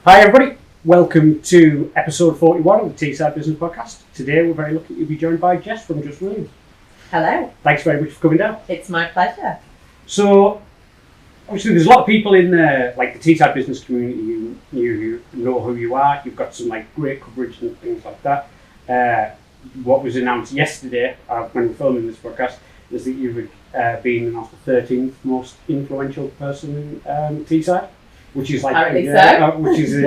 Hi everybody, welcome to episode 41 of the Teesside Business Podcast. Today we're very lucky to be joined by Jess from Just Williams. Hello. Thanks very much for coming down. It's my pleasure. So, obviously there's a lot of people in the Teesside business community, you know who you are, you've got some great coverage and things like that. What was announced yesterday when we're filming this podcast is that you've been announced the 13th most influential person in Teesside. Which is which is an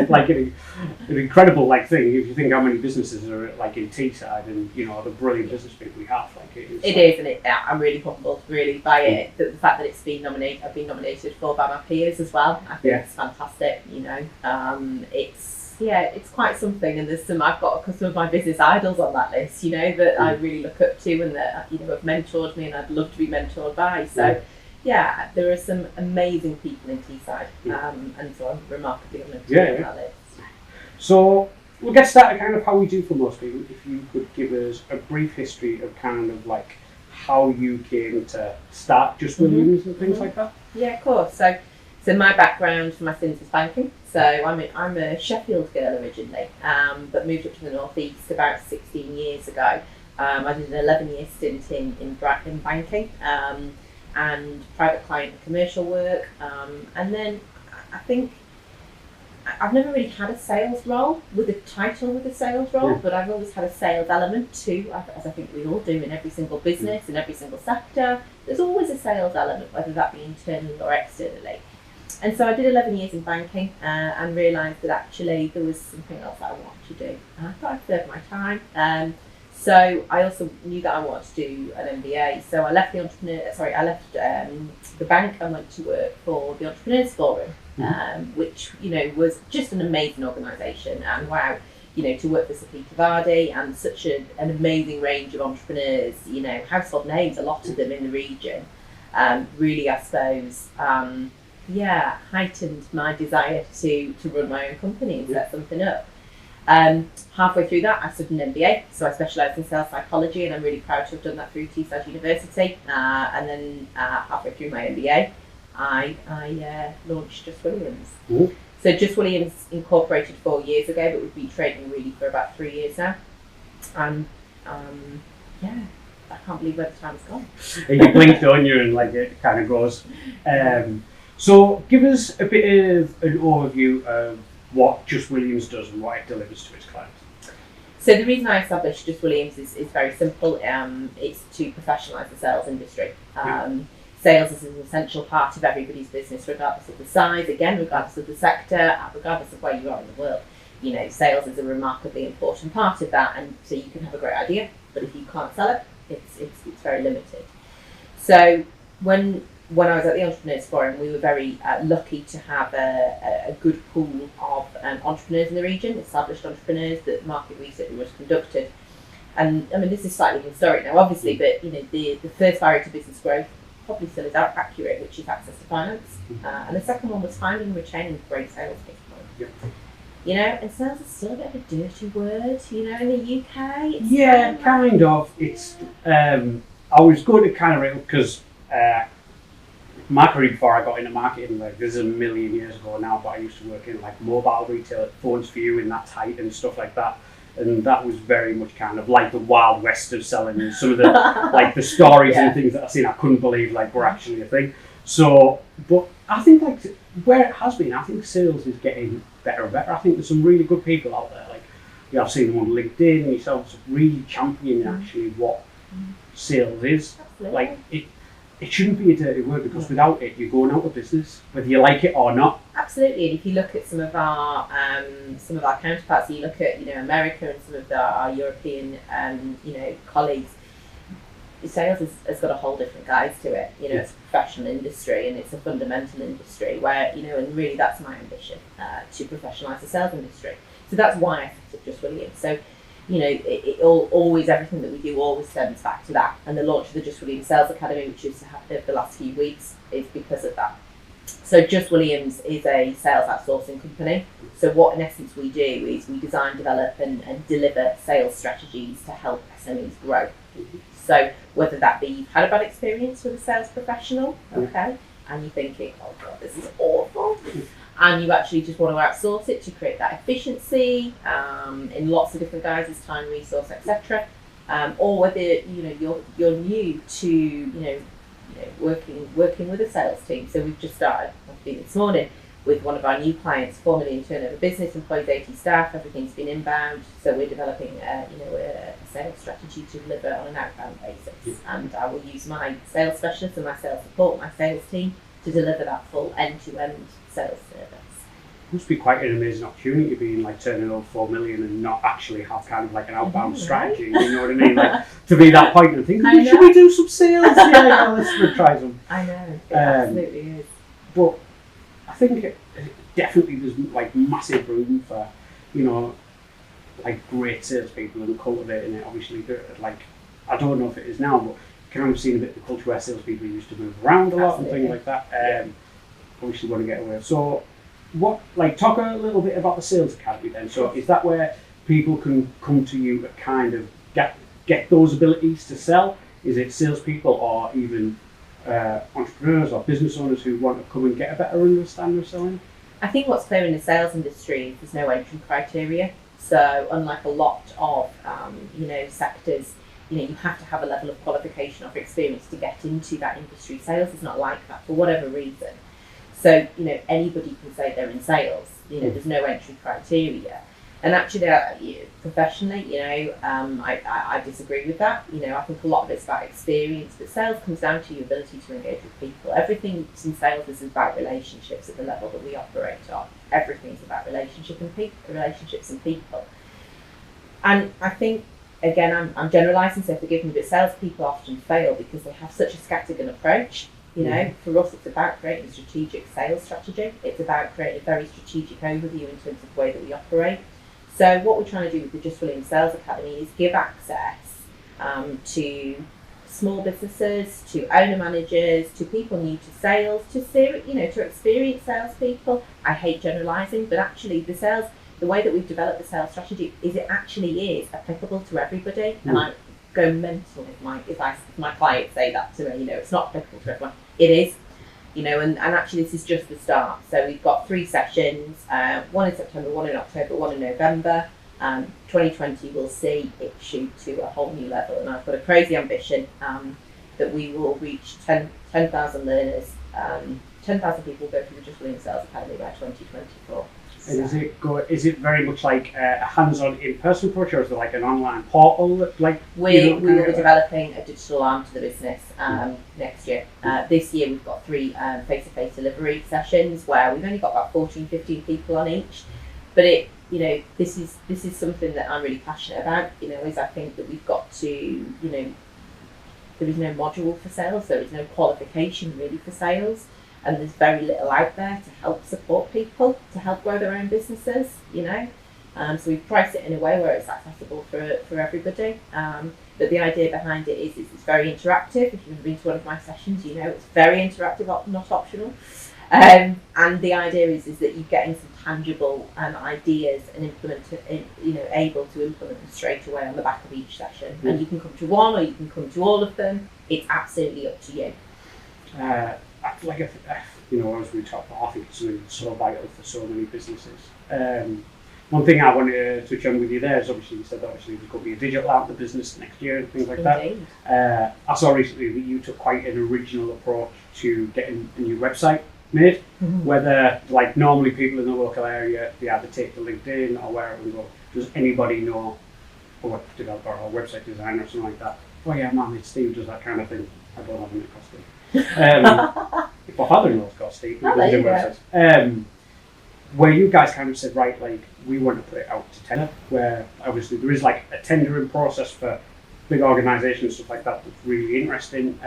incredible thing if you think how many businesses are in Teesside and the brilliant business people we have. It is, and I'm really humbled by it. The fact that I've been nominated for by my peers as well. I think it's fantastic. It's quite something, and I've got some of my business idols on that list. That I really look up to and that have mentored me, and I'd love to be mentored by. So. Yeah, there are some amazing people in Teesside, and so I'm remarkably honoured to be on that list. So we'll get started kind of how we do for most people. If you could give us a brief history of how you came to start Just Williams and things like that. Yeah, of course. So my background for my sins is banking. So I'm a Sheffield girl originally, but moved up to the northeast about 16 years ago. I did an 11-year stint in banking. And private client and commercial work, and then I think I've never really had a sales role with a title with a sales role, but I've always had a sales element too, as I think we all do in every single business, in every single sector. There's always a sales element, whether that be internally or externally. And so I did 11 years in banking and realised that actually there was something else that I wanted to do. And I thought I'd served my time. So I also knew that I wanted to do an MBA. So I left the bank and went to work for the Entrepreneurs Forum, which was just an amazing organisation. And wow, to work for Sir Peter Vardy and such an amazing range of entrepreneurs, household names, a lot of them in the region, really, I suppose, heightened my desire to run my own company and set something up. Halfway through that, I studied an MBA, so I specialised in sales psychology, and I'm really proud to have done that through Teesside University. And then halfway through my MBA, I launched Just Williams. Ooh. So Just Williams incorporated 4 years ago, but we've been trading really for about 3 years now. And I can't believe where the time's gone. You blinked on you, and it kind of goes. So give us a bit of an overview of what Just Williams does and what it delivers to its clients. So the reason I established Just Williams is very simple. It's to professionalise the sales industry. Sales is an essential part of everybody's business, regardless of the size, again, regardless of the sector, regardless of where you are in the world. Sales is a remarkably important part of that, and so you can have a great idea, but if you can't sell it, it's very limited. So when I was at the Entrepreneurs Forum, we were very lucky to have a good pool of entrepreneurs in the region, established entrepreneurs that market research was conducted. And this is slightly historic now, obviously, but the first barrier to business growth probably still is accurate, which is access to finance. And the second one was finding and retaining great sales people. Yep. And sales is still a bit of a dirty word, in the UK. Kind of. It's I was going to kind of because. My career before I got into marketing, this is a million years ago now, but I used to work in mobile retail, Phones for You in that height and stuff like that, and that was very much kind of the Wild West of selling, and some of the the stories and things that I've seen I couldn't believe were actually a thing. So, but I think where it has been, I think sales is getting better and better. I think there's some really good people out there. I've seen them on LinkedIn, yourselves really championing actually what sales is. Absolutely. It shouldn't be a dirty word, because without it, you're going out of business, whether you like it or not. Absolutely, and if you look at some of our counterparts, you look at America and some of our European colleagues, sales has got a whole different guise to it. It's a professional industry and it's a fundamental industry where and really that's my ambition, to professionalise the sales industry. So that's why I set up Just Williams. So. Always everything that we do always stems back to that, and the launch of the Just Williams Sales Academy, which has happened over the last few weeks, is because of that. So Just Williams is a sales outsourcing company. So what in essence we do is we design, develop and deliver sales strategies to help SMEs grow. So whether that be you've had a bad experience with a sales professional, and you're thinking, oh God, this is awful, and you actually just want to outsource it to create that efficiency in lots of different guises, time, resource, etc. Or whether you're new to working with a sales team. So we've just started, I've been this morning with one of our new clients, 4 million turnover business, employs 80 staff, everything's been inbound. So we're developing a sales strategy to deliver on an outbound basis. And I will use my sales specialists and my sales support, my sales team, to deliver that full end-to-end sales service. It must be quite an amazing opportunity being like turning over 4 million and not actually have kind of like an outbound strategy, you know what I mean? Like to be that point and think, should we do some sales? Yeah, let's try some. I know, it absolutely is. But I think definitely there's like massive room for, like great salespeople and cultivating it. Obviously, like I don't know if it is now, but kind of seen a bit of the culture where salespeople used to move around a lot and things like that. Obviously, want to get away. So, talk a little bit about the sales academy then. So, is that where people can come to you to kind of get those abilities to sell? Is it salespeople or even entrepreneurs or business owners who want to come and get a better understanding of selling? I think what's clear in the sales industry is there's no entry criteria. So unlike a lot of sectors, you have to have a level of qualification or experience to get into that industry. Sales is not like that for whatever reason. So anybody can say they're in sales. There's no entry criteria. And actually, professionally, I disagree with that. I think a lot of it's about experience, but sales comes down to your ability to engage with people. Everything in sales is about relationships at the level that we operate on. Everything's about relationships and people. And I think, again, I'm generalising, so forgive me, but salespeople often fail because they have such a scattergun approach. For us, it's about creating a strategic sales strategy. It's about creating a very strategic overview in terms of the way that we operate. So what we're trying to do with the Just Williams Sales Academy is give access to small businesses, to owner managers, to people new to sales, to experienced salespeople. I hate generalising, but actually the way that we've developed the sales strategy is it actually is applicable to everybody. And I go mental if my clients say that to me. It's not applicable to everyone. It is. And actually this is just the start. So we've got 3 sessions, one in September, one in October, one in November. 2020 will see it shoot to a whole new level, and I've got a crazy ambition that we will reach 10,000 learners, 10,000 people go through the Just Williams Sales Academy by 2024. And is it very much like a hands-on in-person approach, or is it like an online portal that we will be developing a digital arm to the business next year. This year we've got 3 face-to-face delivery sessions where we've only got about 14, 15 people on each. But this is something that I'm really passionate about. Is I think that we've got to there is no module for sales, there is no qualification really for sales. And there's very little out there to help support people, to help grow their own businesses, So we've priced it in a way where it's accessible for everybody. But the idea behind it is it's very interactive. If you've been to one of my sessions, it's very interactive, not optional. And the idea is that you're getting some tangible ideas and able to implement them straight away on the back of each session. And you can come to one or you can come to all of them. It's absolutely up to you. As we talked about, I think it's something that's so vital for so many businesses. One thing I wanted to touch on with you there is obviously you said there's going to be a digital arm to the business next year and things like that. I saw recently that you took quite an original approach to getting a new website made, whether normally people in the local area, they either take to LinkedIn or wherever and go, does anybody know a web developer or a website designer or something like that? Oh yeah, man, it's Steve does that kind of thing. I don't have any cost. If my father-in-law's got Steve, where you guys kind of said, right, we want to put it out to tender, where obviously there is a tendering process for big organisations and stuff like that that's really interesting.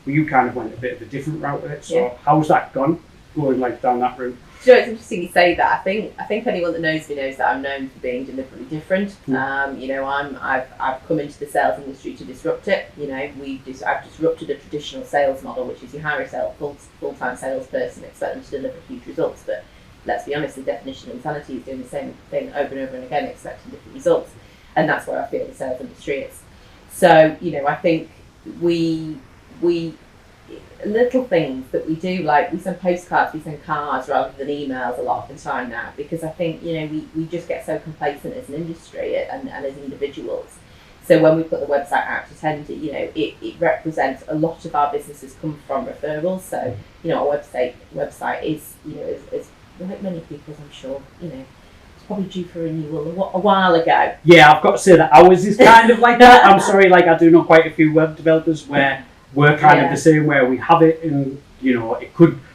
Where you kind of went a bit of a different route with it. So how's that gone, going down that route? It's interesting you say that. I think anyone that knows me knows that I'm known for being deliberately different. I've come into the sales industry to disrupt it. I've disrupted a traditional sales model, which is you hire a full-time salesperson, expect them to deliver huge results. But let's be honest, the definition of insanity is doing the same thing over and over and again, expecting different results, and that's where I feel the sales industry is. So I think we little things that we do, like we send postcards, we send cards rather than emails a lot of the time now, because I think, you know, we just get so complacent as an industry and as individuals. So when we put the website out to tender, you know, it represents a lot of our businesses come from referrals. So, you know, our website is, you know, is like many people's, I'm sure, you know, it's probably due for renewal a while ago. Yeah, I've got to say that ours is kind of like that. I'm sorry, like I do know quite a few web developers where we're kind of the same, where we have it, and you know,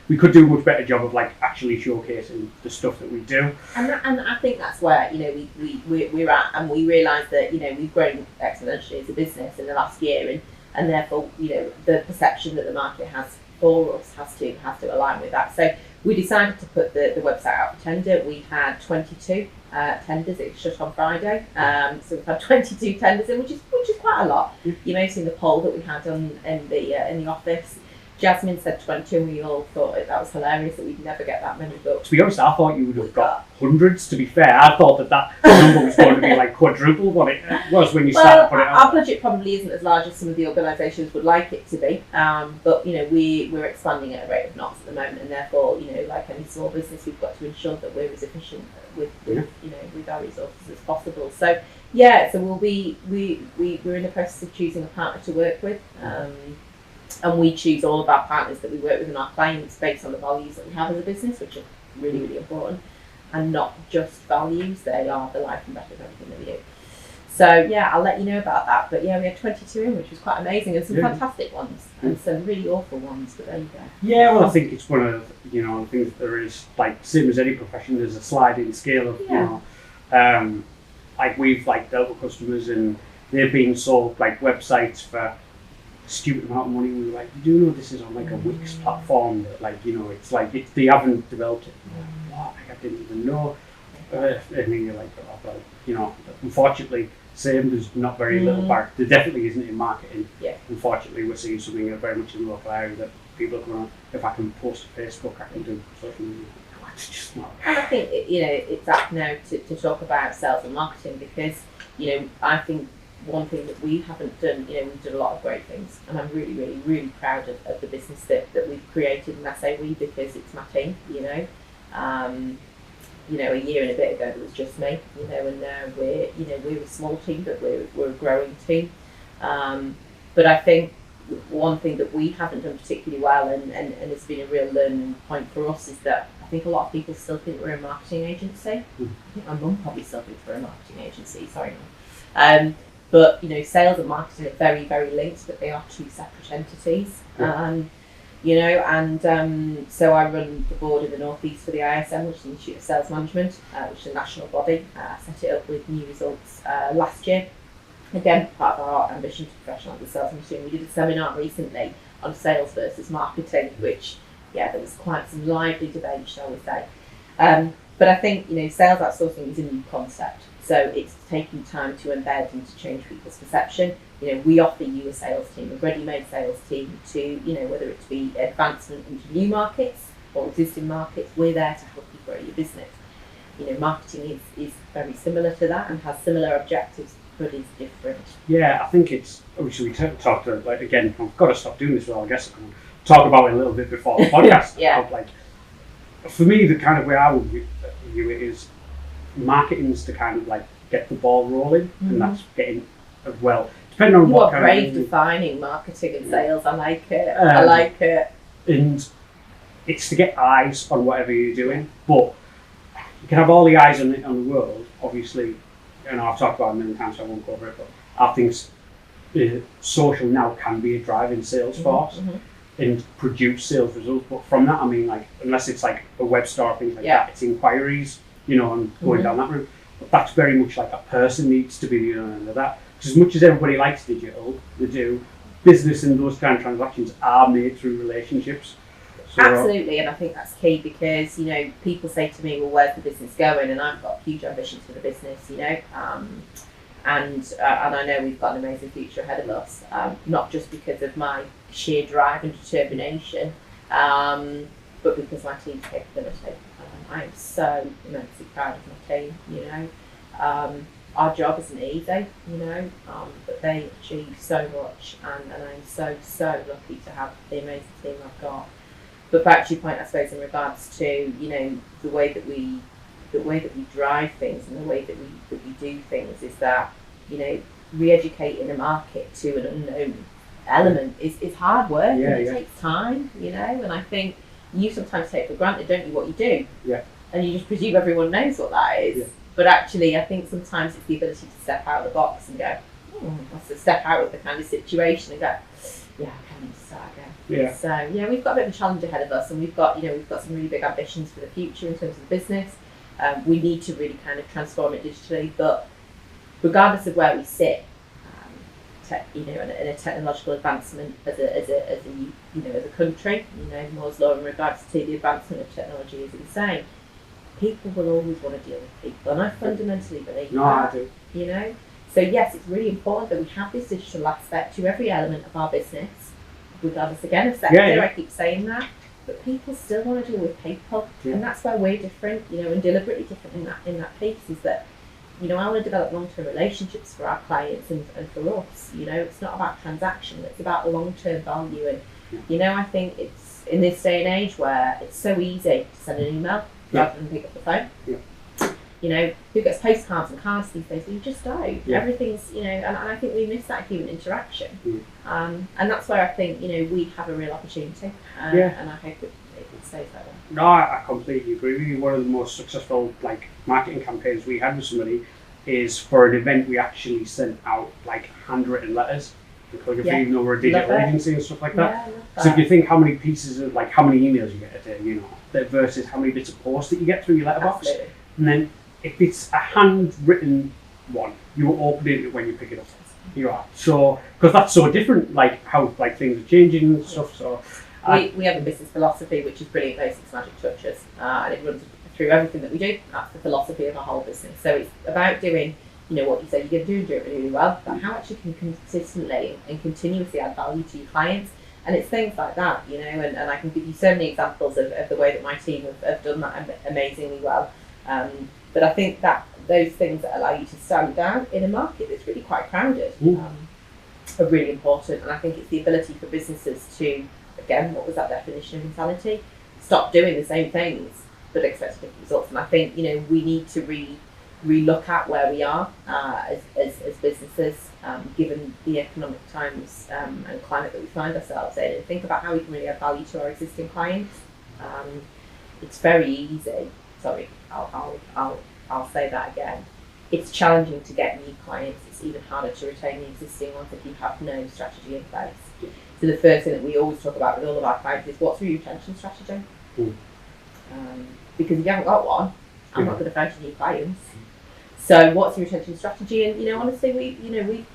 we could do a much better job of like actually showcasing the stuff that we do. And I think that's where, you know, we're at, and we realise that, you know, we've grown exponentially as a business in the last year, and therefore, you know, the perception that the market has for us has to align with that. So we decided to put the website out for tender. We had 22 tenders. It shut on Friday, so we've had 22 tenders in, which is quite a lot. You may have seen the poll that we had in the office. Jasmine said 20, and we all thought that was hilarious, that we'd never get that many books. To be honest, I thought you would have got hundreds, to be fair. I thought that number was going to be like quadruple what it was when you started putting it out. Our budget probably isn't as large as some of the organisations would like it to be, but, you know, we're expanding at a rate of knots at the moment, and therefore, you know, like any small business, we've got to ensure that we're as efficient with you know, with our resources as possible. So, yeah, so we're in the process of choosing a partner to work with. And we choose all of our partners that we work with and our clients based on the values that we have as a business, which are really, really important, and not just values. They are the life and breath of everything that we do. So yeah, I'll let you know about that. But yeah, we had 22 in, which was quite amazing, and some fantastic ones and some really awful ones. But there you go. Yeah, well, I think it's one of, you know, the things that there is, like, same as any profession, there's a sliding scale of, you know, like we've like dealt with customers and they've been sold like websites for stupid amount of money. We were like, you do know this is on like a Wix platform that, like, you know, it's like they haven't developed it. Like, what? Like, I didn't even know. And then you're like, oh, well, you know, unfortunately, there's not very little bar. There definitely isn't in marketing. Yeah. Unfortunately, we're seeing something very much in the local area that people are going, if I can post to Facebook, I can do social media. It's just not. And I think, you know, it's up now to talk about sales and marketing, because, you know, I think one thing that we haven't done, you know, we've done a lot of great things, and I'm really, really, really proud of the business that we've created. And I say we because it's my team, you know. You know, a year and a bit ago it was just me, you know, and now we're a small team, but we're a growing team. But I think one thing that we haven't done particularly well, and it's been a real learning point for us, is that I think a lot of people still think we're a marketing agency. I think my mum probably still thinks we're a marketing agency, sorry Mum. But, you know, sales and marketing are very, very linked, but they are two separate entities. You know, and so I run the board in the North East for the ISM, which is the Institute of Sales Management, which is a national body. I set it up with new results last year. Again, part of our ambition to professionalise the sales industry. We did a seminar recently on sales versus marketing, which, yeah, there was quite some lively debate, shall we say. But I think, you know, sales outsourcing is a new concept. So it's taking time to embed and to change people's perception. You know, we offer you a sales team, a ready-made sales team to, you know, whether it be advancement into new markets or existing markets, we're there to help you grow your business. You know, marketing is very similar to that and has similar objectives, but is different. Yeah, I think it's, obviously we talked to, like, again, I've got to stop doing this, well, I guess I can talk about it a little bit before the podcast. Yeah. Like, for me, the kind of way I would view it is marketing is to kind of like get the ball rolling, and that's getting, well, depending on what kind of... You are brave defining marketing and sales. I like it. I like it. And it's to get eyes on whatever you're doing, but you can have all the eyes on the world, obviously. And I've talked about it a million times, so I won't go over it, but I think social now can be a driving sales force and produce sales results. But from that, I mean, like, unless it's like a web store, things like that, it's inquiries, you know, and going down that route. But that's very much like a person needs to be the other end of that. Because as much as everybody likes digital, they do, business and those kind of transactions are made through relationships. So, absolutely, and I think that's key, because, you know, people say to me, well, where's the business going? And I've got huge ambitions for the business, you know, and I know we've got an amazing future ahead of us, not just because of my sheer drive and determination, but because my team's capability. I am so immensely proud of my team, you know. our job isn't easy, but they achieve so much, and I'm so lucky to have the amazing team I've got. But back to your point, I suppose, in regards to the way that we drive things and the way that we do things is that re-educating a market to an unknown element is hard work, and it takes time, and I think you sometimes take for granted, don't you, what you do, and you just presume everyone knows what that is, but actually I think sometimes it's the ability to step out of the box and go, that's to step out of the kind of situation and go, I can start again. So we've got a bit of a challenge ahead of us, and we've got some really big ambitions for the future in terms of the business. We need to really kind of transform it digitally, but regardless of where we sit, in a technological advancement as a country, Moore's law in regards to the advancement of technology is insane. People will always want to deal with people, and I fundamentally believe that. I do. So yes, it's really important that we have this digital aspect to every element of our business, regardless again of sector. I keep saying that, but people still want to deal with people, and that's where we're different, and deliberately different in that piece is that. I want to develop long-term relationships for our clients and for us. It's not about transaction; it's about long-term value. And I think it's in this day and age where it's so easy to send an email rather than pick up the phone. Who gets postcards and cards these days? You just don't. Everything's and I think we miss that human interaction. And that's where I think we have a real opportunity. And I hope it stays like that. No, I completely agree with you. One of the most successful marketing campaigns we had with somebody is for an event we actually sent out handwritten letters because we're a digital agency and stuff like that. So if you think how many pieces of how many emails you get a day, versus how many bits of post that you get through your letterbox, and then if it's a handwritten one, you will open it when you pick it up. You are so because that's so different, how things are changing and stuff. So. We have a business philosophy which is brilliant basics, magic touches, and it runs through everything that we do. That's the philosophy of our whole business. So it's about doing, what you say you're going to do it really well, but how much you can consistently and continuously add value to your clients. And it's things like that, and I can give you so many examples of the way that my team have done that amazingly well. But I think that those things that allow you to stand out in a market that's really quite crowded are really important. And I think it's the ability for businesses to, again, what was that definition of insanity? Stop doing the same things but expect different results. And I think we need to re-look at where we are as businesses, given the economic times and climate that we find ourselves in, and think about how we can really add value to our existing clients. It's very easy. Sorry, I'll say that again. It's challenging to get new clients. It's even harder to retain the existing ones if you have no strategy in place. So the first thing that we always talk about with all of our clients is what's your retention strategy? Because if you haven't got one, I'm not going to find you new clients. So what's your retention strategy? And honestly, we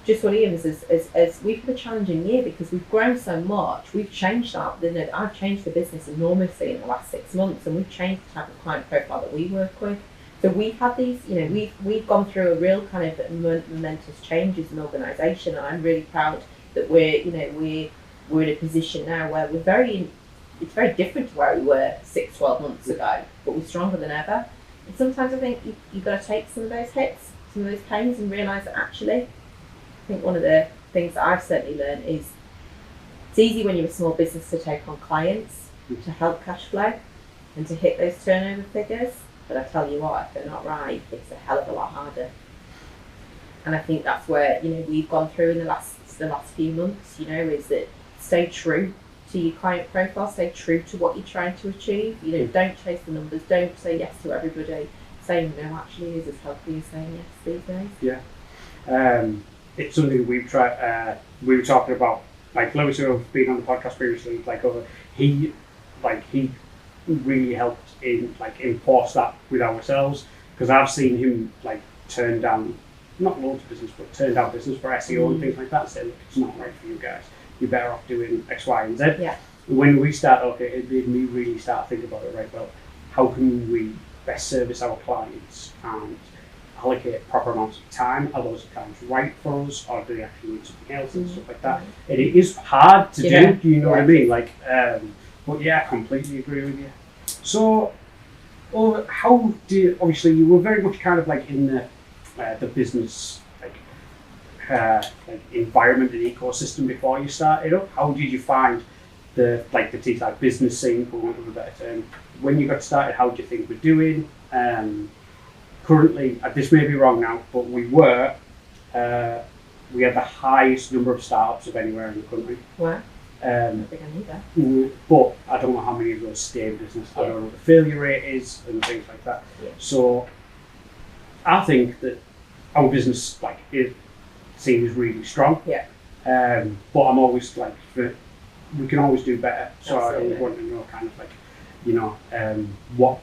just Williams as we've had a challenging year because we've grown so much. We've changed I've changed the business enormously in the last 6 months, and we've changed the type of client profile that we work with. So we've had these, we've gone through a real kind of momentous change as an organisation, and I'm really proud that we're in a position now where it's very different to where we were 6-12 months ago, but we're stronger than ever. And sometimes I think you've got to take some of those hits, some of those pains, and realise that actually, I think one of the things that I've certainly learned is it's easy when you're a small business to take on clients, to help cash flow, and to hit those turnover figures. But I tell you what, if they're not right, it's a hell of a lot harder. And I think that's where we've gone through in the last few months. Is that stay true to your client profile, stay true to what you're trying to achieve. Don't chase the numbers. Don't say yes to everybody. Saying no actually is as healthy as saying yes these days. Yeah, it's something we've tried. We were talking about Lewis, who have been on the podcast previously. He really helped in enforce that with ourselves, because I've seen him turn down not loads of business, but turn down business for SEO and things like that. Say, look, it's not right for you guys. You're better off doing X, Y, and Z. Yeah. When we start, it made me really start thinking about it. Right, well, how can we best service our clients and allocate proper amounts of time? Are those times right for us, or do they actually need something else and stuff like that? And it is hard to do. Do you know what I mean? But yeah, I completely agree with you. So, how did, obviously you were very much kind of in the the business like environment and ecosystem before you started up? How did you find the Teesside business scene, for want of a better term? When you got started, how do you think we're doing? Currently, this may be wrong now, but we had the highest number of startups of anywhere in the country. Wow. I think I knew that. But I don't know how many of those stay in business. I don't know what the failure rate is and things like that. Yeah. So I think that our business seems really strong. Yeah. But I'm always we can always do better. So Absolutely. I want to know kind of what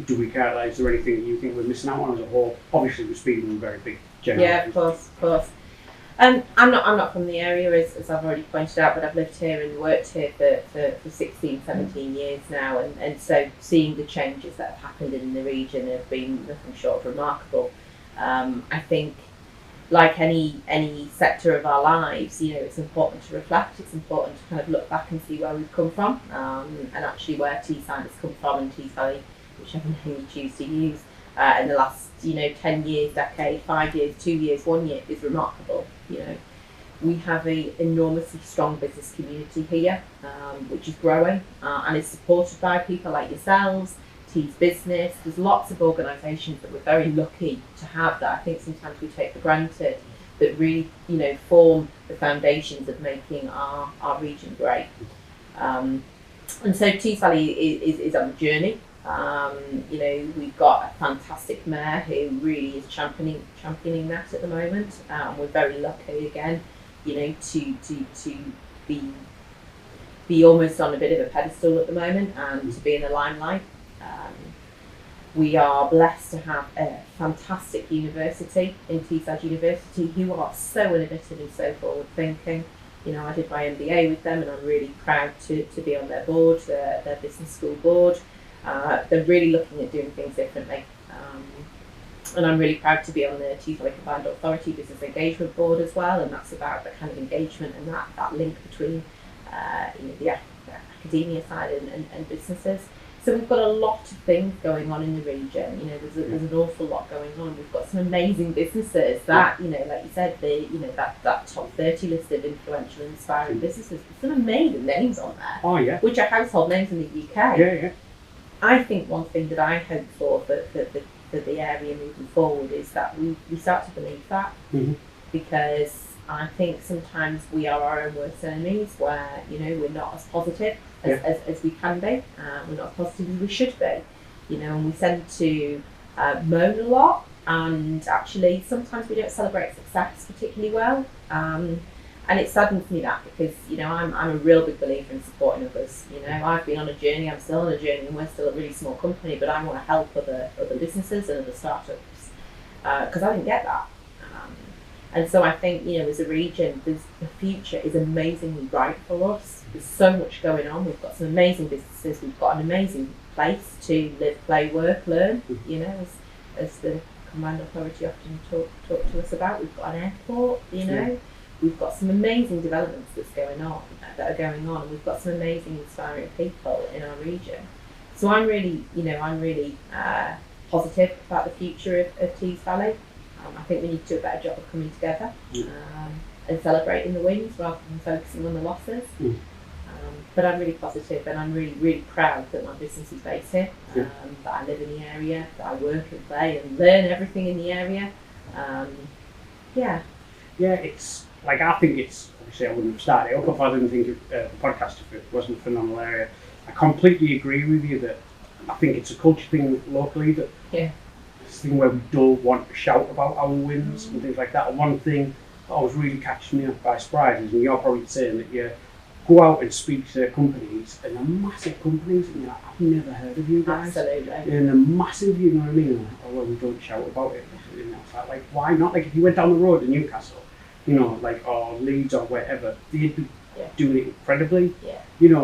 do we care? Is there anything that you think we're missing out on as a whole? Obviously, we're speaking in very big general. Yeah, of course. I'm not from the area, as I've already pointed out, but I've lived here and worked here for 16, 17 years now, and so seeing the changes that have happened in the region have been nothing short of remarkable. I think, like any sector of our lives, it's important to reflect. It's important to kind of look back and see where we've come from, and actually where Teesside has come from, and Teesside, whichever name you choose to use, in the last 10 years, decade, 5 years, 2 years, 1 year is remarkable. We have an enormously strong business community here, which is growing and is supported by people like yourselves, Tees Business. There's lots of organisations that we're very lucky to have that I think sometimes we take for granted, that really form the foundations of making our region great. And so Tees Valley is on a journey. We've got a fantastic mayor who really is championing that at the moment. We're very lucky again, to be almost on a bit of a pedestal at the moment and to be in the limelight. We are blessed to have a fantastic university in Teesside University, who are so innovative and so forward thinking. I did my MBA with them, and I'm really proud to be on their board, their business school board. They're really looking at doing things differently. And I'm really proud to be on the Teesside Combined Authority Business Engagement Board as well, and that's about the kind of engagement and that link between the academia side and businesses. So we've got a lot of things going on in the region. There's an awful lot going on. We've got some amazing businesses that, like you said, that top 30 list of influential, inspiring businesses. There's some amazing names on there. Oh yeah. Which are household names in the UK. Yeah. I think one thing that I hope for the area moving forward is that we start to believe that, because I think sometimes we are our own worst enemies, where we're not as positive as we can be, we're not as positive as we should be, and we tend to moan a lot, and actually sometimes we don't celebrate success particularly well. And it saddens me that, because I'm a real big believer in supporting others. I've been on a journey, I'm still on a journey, and we're still a really small company, but I want to help other businesses and other startups, because I didn't get that. And so I think as a region, the future is amazingly bright for us. There's so much going on. We've got some amazing businesses. We've got an amazing place to live, play, work, learn. As the Combined Authority often talk to us about. We've got an airport. We've got some amazing developments that are going on, and we've got some amazing, inspiring people in our region. So I'm really positive about the future of Tees Valley. I think we need to do a better job of coming together and celebrating the wins rather than focusing on the losses. But I'm really positive, and I'm really, really proud that my business is based here, that I live in the area, that I work and play and learn everything in the area. Yeah, it's like, I think it's, obviously I wouldn't have started it up if I didn't think the podcast, if it wasn't a phenomenal area. I completely agree with you that I think it's a culture thing locally, that this thing where we don't want to shout about our wins and things like that. And one thing that was really catching me by surprise is, and you're probably saying that you go out and speak to companies, and they're massive companies, and you're like, I've never heard of you guys. Absolutely. And they're massive, you know what I mean? Like, oh, well, we don't shout about it. It's like, why not? Like, if you went down the road in Newcastle, or Leeds or wherever, they'd be doing it incredibly.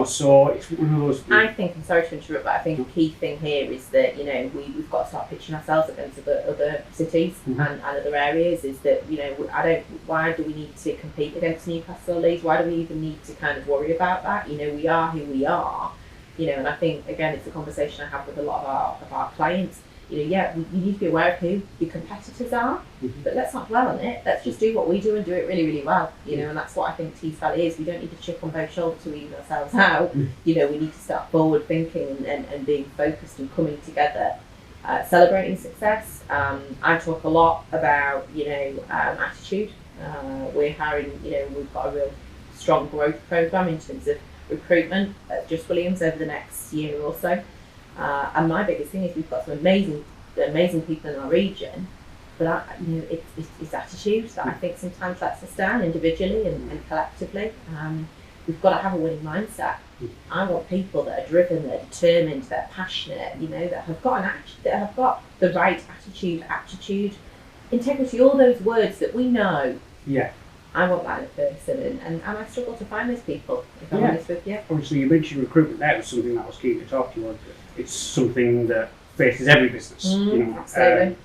So it's one of those. I think, I'm sorry to interrupt, but I think the key thing here is that we've got to start pitching ourselves against other cities and other areas. Is that why do we need to compete against Newcastle or Leeds? Why do we even need to kind of worry about that? We are who we are. And I think, again, it's a conversation I have with a lot of our clients. you need to be aware of who your competitors are, but let's not dwell on it. Let's just do what we do and do it really, really well. And that's what I think Teesside is. We don't need to chip on both shoulders to even ourselves out. We need to start forward thinking and being focused and coming together, celebrating success. I talk a lot about attitude. We're hiring. We've got a real strong growth program in terms of recruitment at Just Williams over the next year or so. And my biggest thing is we've got some amazing people in our region, but it's attitude that I think sometimes lets us down individually and collectively. We've got to have a winning mindset. I want people that are driven, that are determined, that are passionate, that have got the right attitude, aptitude, integrity, all those words that we know. Yeah. I want that in a person, and I struggle to find those people, if I'm honest with you. Obviously, you mentioned recruitment. That was something that I was keen to talk to you on. It's something that faces every business. Absolutely.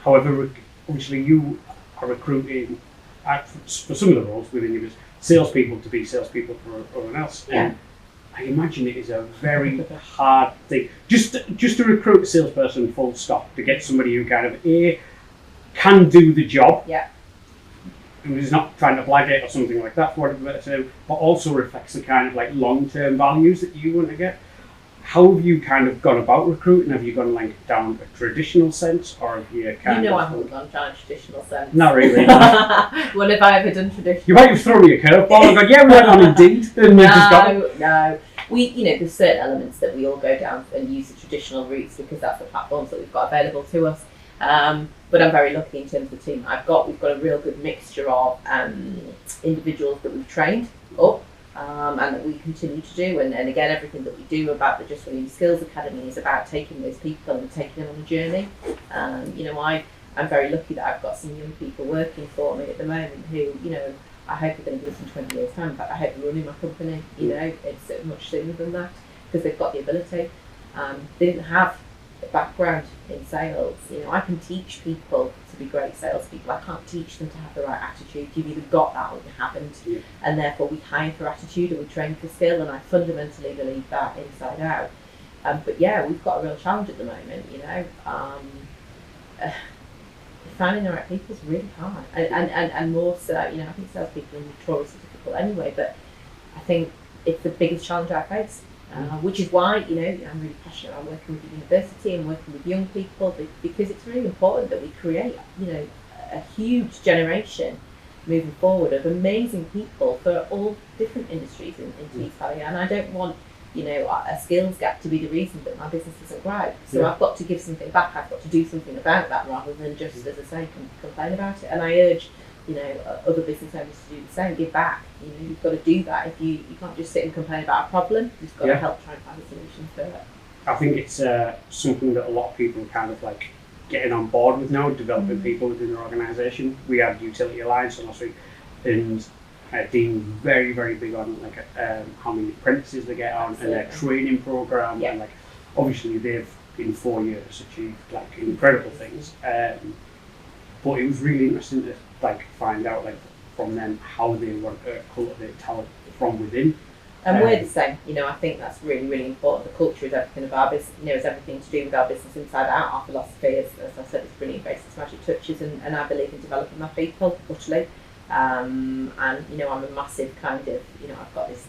However, obviously, you are recruiting for some of the roles within your business, salespeople to be salespeople for everyone else. Yeah. And I imagine it is a very hard thing. Just to recruit a salesperson, full stop, to get somebody who kind of can do the job. Yeah. Who's not trying to blag it or something like that, for whatever it's about, but also reflects the kind of like long-term values that you want to get. How have you kind of gone about recruiting? Have you gone like down a traditional sense, or have you kind I haven't gone down a traditional sense. Not really. What have I ever done traditional? You might have thrown me a curveball and gone, yeah, we went on Indeed. And No. There's certain elements that we all go down and use the traditional routes because that's the platforms that we've got available to us. But I'm very lucky in terms of the team I've got. We've got a real good mixture of individuals that we've trained up and that we continue to do. And again, everything that we do about the Just Williams Skills Academy is about taking those people and taking them on a journey. I'm very lucky that I've got some young people working for me at the moment who, I hope are going to do this in 20 years' time. In fact, I hope they're running my company. It's much sooner than that because they've got the ability. They didn't have a background in sales. I can teach people to be great salespeople. I can't teach them to have the right attitude. You've either got that or you haven't. Yeah. And therefore we hire for attitude and we train for skill, and I fundamentally believe that inside out. But yeah, we've got a real challenge at the moment, finding the right people is really hard. And more so, I think salespeople are notoriously difficult anyway, but I think it's the biggest challenge I face. Which is why, I'm really passionate about working with the university and working with young people, because it's really important that we create, a huge generation moving forward of amazing people for all different industries in Teesside. And I don't want, a skills gap to be the reason that my business doesn't grow. So I've got to give something back. I've got to do something about that rather than just, as I say, complain about it. And I urge other business owners to do the same, give back. You've got to do that. If you can't just sit and complain about a problem, you've got to help try and find a solution for it. I think it's something that a lot of people are kind of like getting on board with now, developing people within their organisation. We had Utility Alliance last week, and Dean very, very big on like how many apprentices they get on. Absolutely. And their training programme. And like obviously they've in 4 years achieved like incredible things. But it was really interesting to find out from them how they want to cultivate talent from within. And we're the same. I think that's really, really important. The culture is everything of our business. Is everything to do with our business inside out. Our philosophy is, as I said, it's brilliant basis, magic touches, and I believe in developing my people utterly. And I'm a massive kind of, I've got this,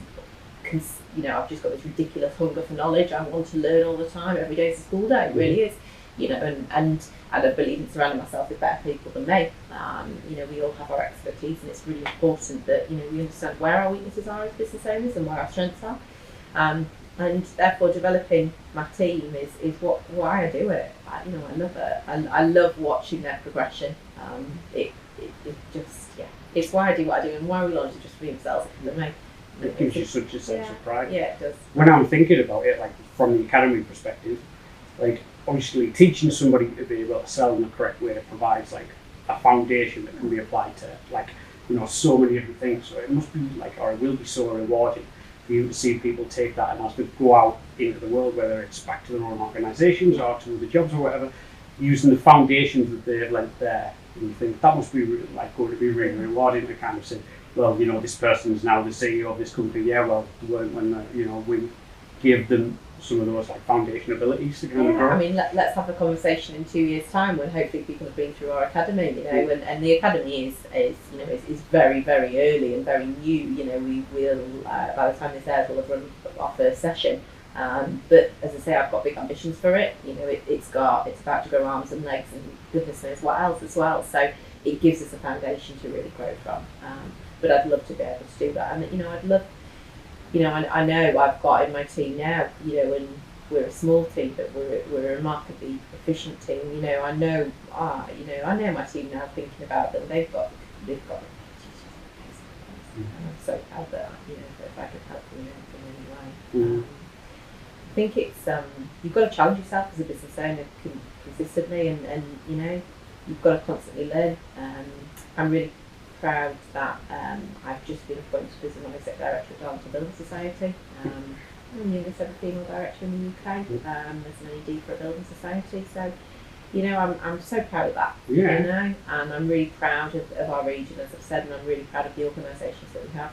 I've just got this ridiculous hunger for knowledge. I want to learn all the time. Every day is a school day. It really is. And I believe in surrounding myself with better people than me. We all have our expertise, and it's really important that we understand where our weaknesses are as business owners and where our strengths are. And therefore, developing my team is why I do it. I love it. I love watching their progression. It just it's why I do what I do, and why we launched Just Williams Sales Academy. It gives you such a sense of pride. Yeah, it does. When I'm thinking about it, from the academy perspective, obviously teaching somebody to be able to sell in the correct way provides a foundation that can be applied to so many different things. So it must be or it will be so rewarding for you to see people take that and as they go out into the world, whether it's back to their own organisations or to other jobs or whatever, using the foundations that they've lent there. And you think that must be going to be really rewarding to kind of say, well, this person is now the CEO of this company. Yeah, well, when we gave them some of those like foundation abilities to kind of Yeah, grow. I mean, let's have a conversation in 2 years' time when hopefully people have been through our academy, you know, and the academy is very, very early and very new. You know, we will by the time this airs, we'll have run our first session. But as I say, I've got big ambitions for it. You know, it's about to grow arms and legs and goodness knows what else as well. So it gives us a foundation to really grow from. But I'd love to be able to do that, and you know, I'd love. You know, I know I've got in my team now, you know, and we're a small team, but we're a remarkably efficient team. You know, I know my team now thinking about that they've got. And I'm so proud that if I could help them in any way. I think it's you've got to challenge yourself as a business owner consistently, and you know, you've got to constantly learn. I'm really proud that I've just been appointed as a non-exec director at Doesnt Building Society. I'm the youngest ever female director in the UK. There's an NED for a building society, so you know, I'm so proud of that. Yeah. You know, and I'm really proud of our region, as I've said, and I'm really proud of the organisations that we have.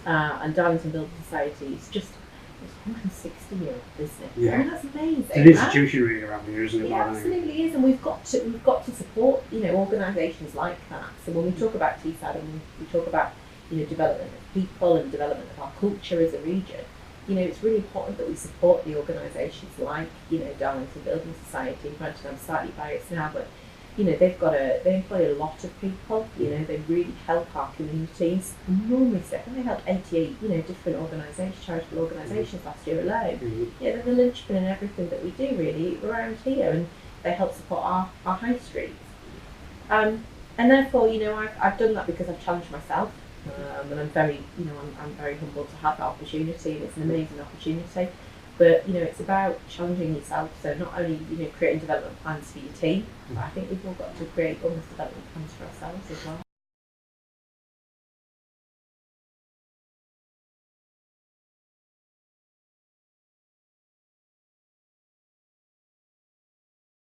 And Darlington Building Society is just a 160-year-old business. Yeah. I mean, that's amazing. It's an institution really around here, isn't it? It absolutely is, and we've got to support, you know, organisations like that. So when we talk about Teesside and we talk about, you know, development of people and development of our culture as a region, you know, it's really important that we support the organisations like, you know, Darlington Building Society. Granted, I'm slightly biased now, but you know, they employ a lot of people. You know, they really help our communities enormously. I think they helped 88, you know, different organisations, charitable organisations last year alone. Yeah, they're the linchpin in everything that we do really around here, and they help support our high streets. And therefore, you know, I've done that because I've challenged myself, and I'm very, you know, I'm very humbled to have that opportunity, and it's an amazing opportunity. But you know, it's about challenging yourself. So not only, you know, creating development plans for your team, but I think we've all got to create almost development plans for ourselves as well.